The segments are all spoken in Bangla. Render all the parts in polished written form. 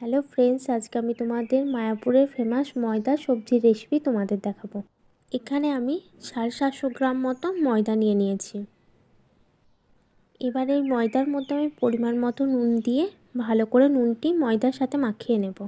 হ্যালো ফ্রেন্ডস, আজকে আমি তোমাদের মায়াপুরের ফেমাস ময়দা সবজির রেসিপি তোমাদের দেখাবো। এখানে আমি 750 গ্রাম মতো ময়দা নিয়েছি। এবার এই ময়দার মধ্যে আমি পরিমাণ মতো নুন দিয়ে ভালো করে নুনটি ময়দার সাথে মাখিয়ে নেব।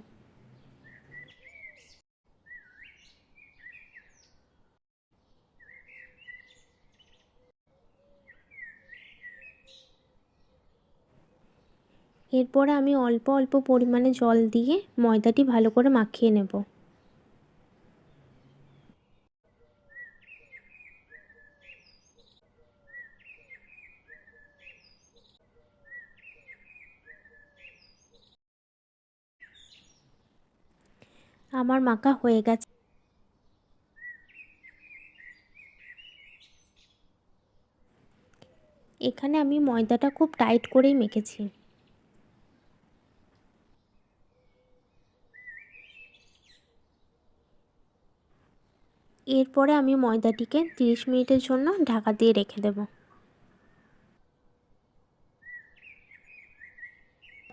এরপরে আমি অল্প অল্প পরিমাণে জল দিয়ে ময়দাটি ভালো করে মাখিয়ে নেব। আমার মাখা হয়ে গেছে। এখানে আমি ময়দাটা খুব টাইট করেই মেখেছি। এরপরে আমি ময়দাটিকে 30 মিনিটের জন্য ঢাকা দিয়ে রেখে দেব।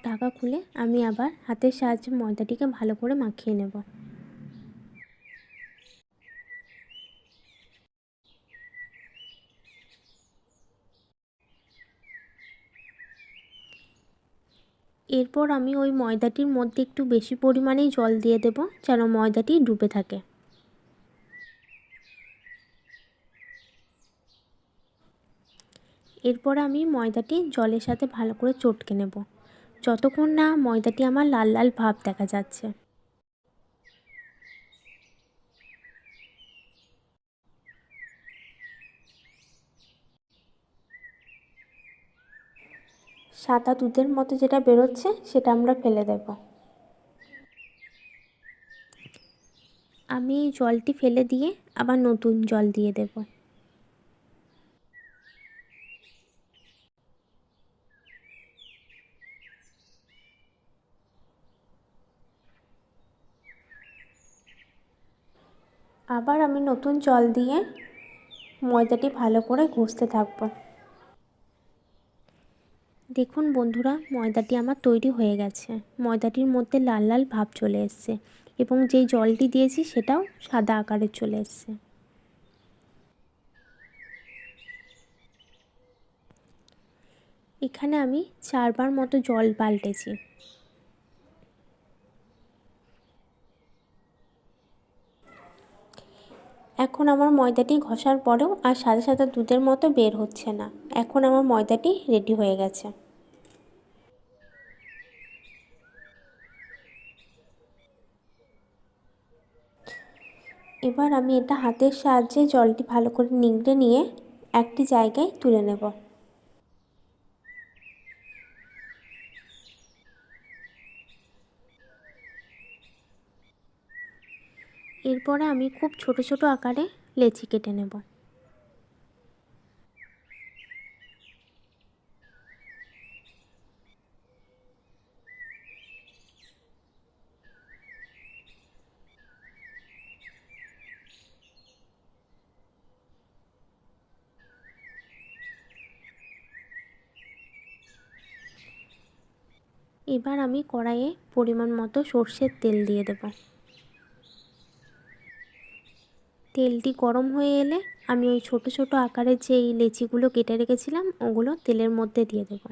ঢাকা খুলে আমি আবার হাতের সাহায্যে ময়দাটিকে ভালো করে মাখিয়ে নেব। এরপর আমি ওই ময়দাটির মধ্যে একটু বেশি পরিমাণেই জল দিয়ে দেব, যেন ময়দাটি ডুবে থাকে। এরপর আমি ময়দাটি জলের সাথে ভালো করে চটকে নেব, যতক্ষণ না ময়দাটি আমার লাল লাল ভাব দেখা যাচ্ছে। সাদা দুধের মতো যেটা বেরোচ্ছে সেটা আমরা ফেলে দেব। আমি এই জলটি ফেলে দিয়ে আবার নতুন জল দিয়ে দেব। আবার আমি নতুন জল দিয়ে ময়দাটি ভালো করে ঘষতে থাকবো। দেখুন বন্ধুরা, ময়দাটি আমার তৈরি হয়ে গেছে। ময়দাটির মধ্যে লাল লাল ভাব চলে এসছে এবং যেই জলটি দিয়েছি সেটাও সাদা আকারে চলে এসছে। এখানে আমি 4বার মতো জল পাল্টেছি। এখন আমার ময়দাটি ঘষার পরেও আর সাদা সাদা দুধের মতো বের হচ্ছে না। এখন আমার ময়দাটি রেডি হয়ে গেছে। এবার আমি এটা হাতের সাহায্যে জলটি ভালো করে নিংড়ে নিয়ে একটি জায়গায় তুলে নেব। এরপরে আমি খুব ছোট ছোট আকারে লেচি কেটে নেব। এবার আমি কড়াইয়ে পরিমাণ মতো সর্ষের তেল দিয়ে দেব। তেলটি গরম হয়ে এলে আমি ওই ছোট ছোট আকারের যে এই লেচিগুলো কেটে রেখেছিলাম ওগুলো তেলের মধ্যে দিয়ে দেব।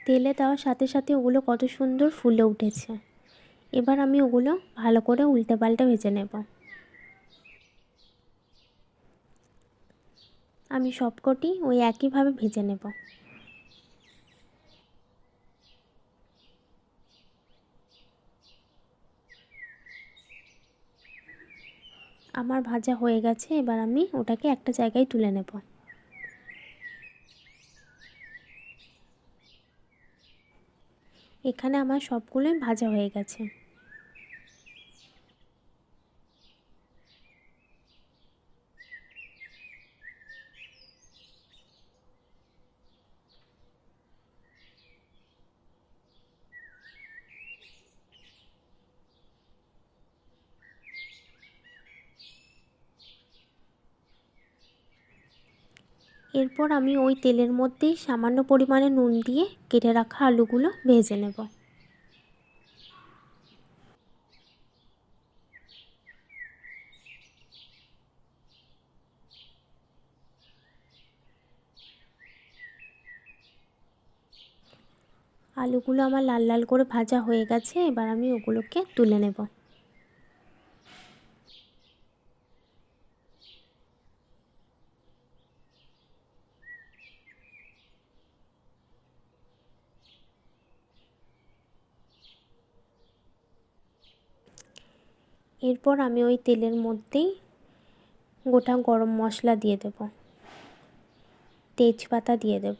তেলে দেওয়ার সাথে সাথে ওগুলো কত সুন্দর ফুলে উঠেছে। এবার আমি ওগুলো ভালো করে উল্টে পাল্টে ভেজে নেব। আমি সবকটি ওই একইভাবে ভেজে নেব। আমার ভাজা হয়ে গেছে, এবার আমি ওটাকে একটা জায়গায় তুলে নেব। এখানে আমার সবগুলোই ভাজা হয়ে গেছে। এরপর আমি ওই তেলের মধ্যেই সামান্য পরিমাণে নুন দিয়ে কেটে রাখা আলুগুলো ভেজে নেব। আলুগুলো আমার লাল লাল করে ভাজা হয়ে গেছে, এবার আমি ওগুলোকে তুলে নেব। এরপর আমি ওই তেলের মধ্যেই গোটা গরম মশলা দিয়ে দেব, তেজপাতা দিয়ে দেব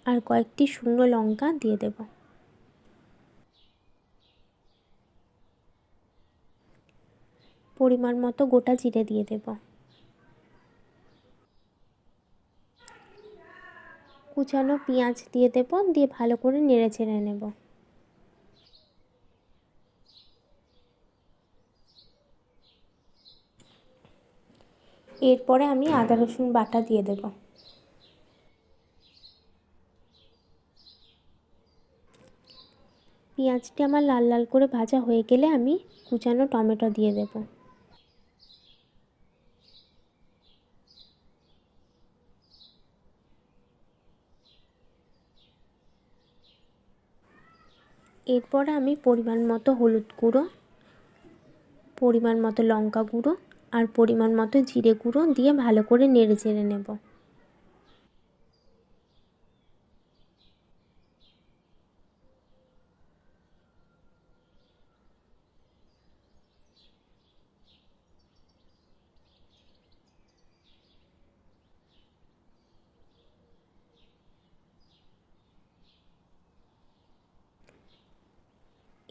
আর কয়েকটি শুকনো লঙ্কা দিয়ে দেব। পরিমাণ মতো গোটা জিরে দিয়ে দেব। কুচানো পেঁয়াজ দিয়ে দেব, দিয়ে ভালো করে নেড়ে চেড়ে নেব। এরপরে আমি আদা রসুন বাটা দিয়ে দেব। পেঁয়াজটি আমার লাল লাল করে ভাজা হয়ে গেলে আমি কুচানো টমেটো দিয়ে দেব। এরপরে আমি পরিমাণ মতো হলুদ গুঁড়ো, পরিমাণ মতো লঙ্কা গুঁড়ো আর পরিমাণ মতো জিরে গুঁড়ো দিয়ে ভালো করে নেড়ে চেড়ে নেব।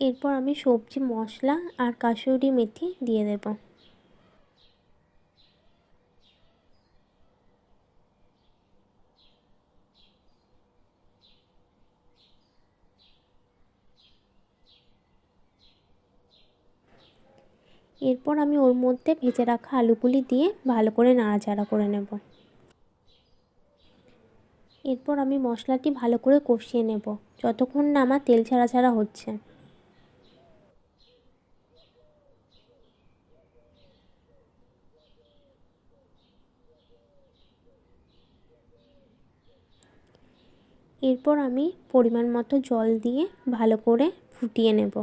এরপর আমি সবজি মশলা আর কাসুরি মেথি দিয়ে দেব। এরপর আমি ওর মধ্যে ভেজে রাখা আলুগুলি দিয়ে ভালো করে নাড়াচাড়া করে নেব। এরপর আমি মশলাটি ভালো করে কষিয়ে নেব যতক্ষণ না আমার তেল ছাড়া ছাড়া হচ্ছে। এরপর আমি পরিমাণ মতো জল দিয়ে ভালো করে ফুটিয়ে নেব।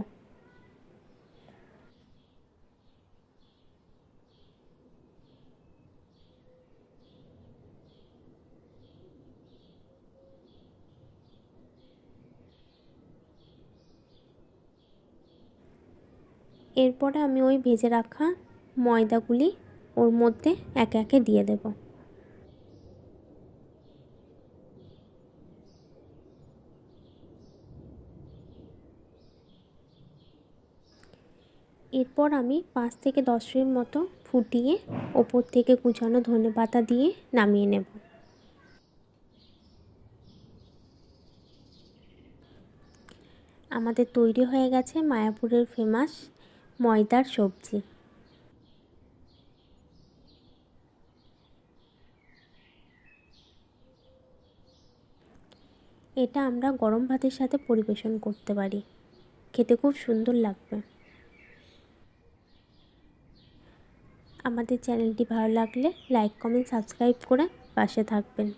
এরপরে আমি ওই ভেজে রাখা ময়দাগুলি ওর মধ্যে একে একে দিয়ে দেব। এরপর আমি 5 থেকে 10 মিনিট মতো ফুটিয়ে ওপর থেকে কুচানো ধনেপাতা দিয়ে নামিয়ে নেব। আমাদের তৈরি হয়ে গেছে মায়াপুরের ফেমাস ময়দার সবজি। এটা আমরা গরম ভাতের সাথে পরিবেশন করতে পারি, খেতে খুব সুন্দর লাগবে। আমাদের চ্যানেলটি ভালো লাগলে লাইক কমেন্ট সাবস্ক্রাইব করে পাশে থাকবেন।